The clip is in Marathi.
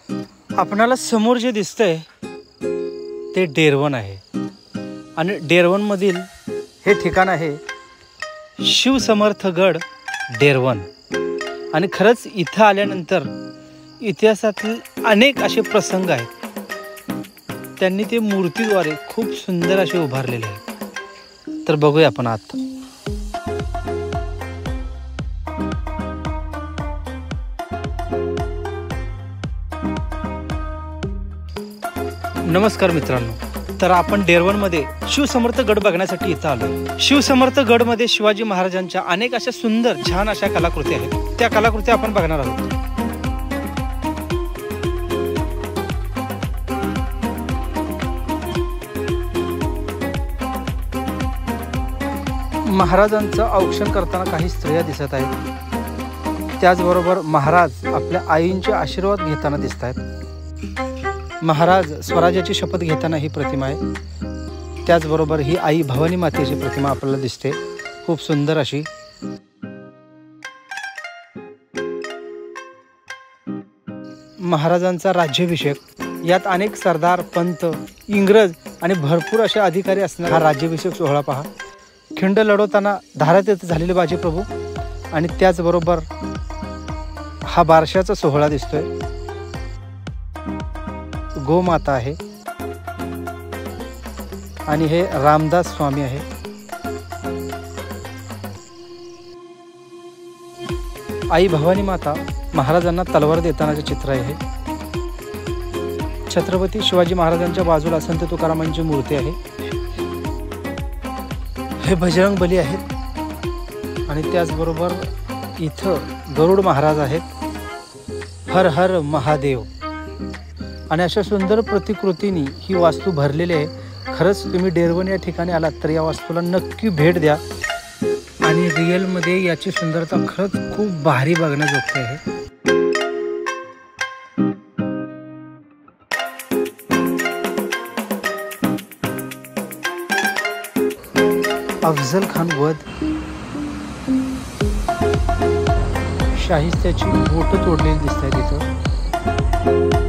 आपणाला समोर जे दिसतंय ते डेरवन आहे आणि डेरवनमधील हे ठिकाण आहे शिवसमर्थगड डेरवन। आणि खरंच इथं आल्यानंतर इतिहासातील अनेक असे प्रसंग आहेत, त्यांनी ते मूर्तीद्वारे खूप सुंदर असे उभारलेले आहेत। तर बघूया आपण आत। नमस्कार मित्रांनो, तर आपण डेरवनमध्ये शिवसमर्थ गड बघण्यासाठी इथं आलो। शिवसमर्थ गडमध्ये शिवाजी महाराजांच्या अनेक अशा सुंदर छान अशा कलाकृती आहेत, त्या कलाकृती आपण बघणार आहोत। महाराजांचं औक्षण करताना काही स्त्रिया दिसत आहेत, त्याचबरोबर महाराज आपल्या आईंचे आशीर्वाद घेताना दिसत आहेत। महाराज स्वराज्याची शपथ घेताना ही प्रतिमा आहे, त्याचबरोबर ही आई भवानी मातेची प्रतिमा आपल्याला दिसते, खूप सुंदर अशी। महाराजांचा राज्याभिषेक, यात अनेक सरदार, पंत, इंग्रज आणि भरपूर असे अधिकारी असणार हा राज्याभिषेक सोहळा पहा। खिंड लढवताना धारात येत झालेले बाजीप्रभू आणि त्याचबरोबर हा बारशाचा सोहळा दिसतोय। गोमाता आहे आणि हे रामदास स्वामी आहे। आई भवानी माता महाराजांना तलवार देतानाचे चित्र आहे। छत्रपती शिवाजी महाराजांच्या बाजूला संत तुकारामांची मूर्ती आहे। हे बजरंग बली आहेत आणि त्याचबरोबर इथं गरुड महाराज आहेत। हर हर महादेव आणि अशा सुंदर प्रतिकृतींनी ही वास्तू भरलेली आहे। खरंच तुम्ही डेरवन या ठिकाणी आलात तर या वास्तूला नक्की भेट द्या आणि रिअलमध्ये याची सुंदरता खरंच खूप भारी बघण्याजोगती आहे। अफजल खान वध, शाहिस्त्याची बोटं तोडलेली दिसत आहेत इथं।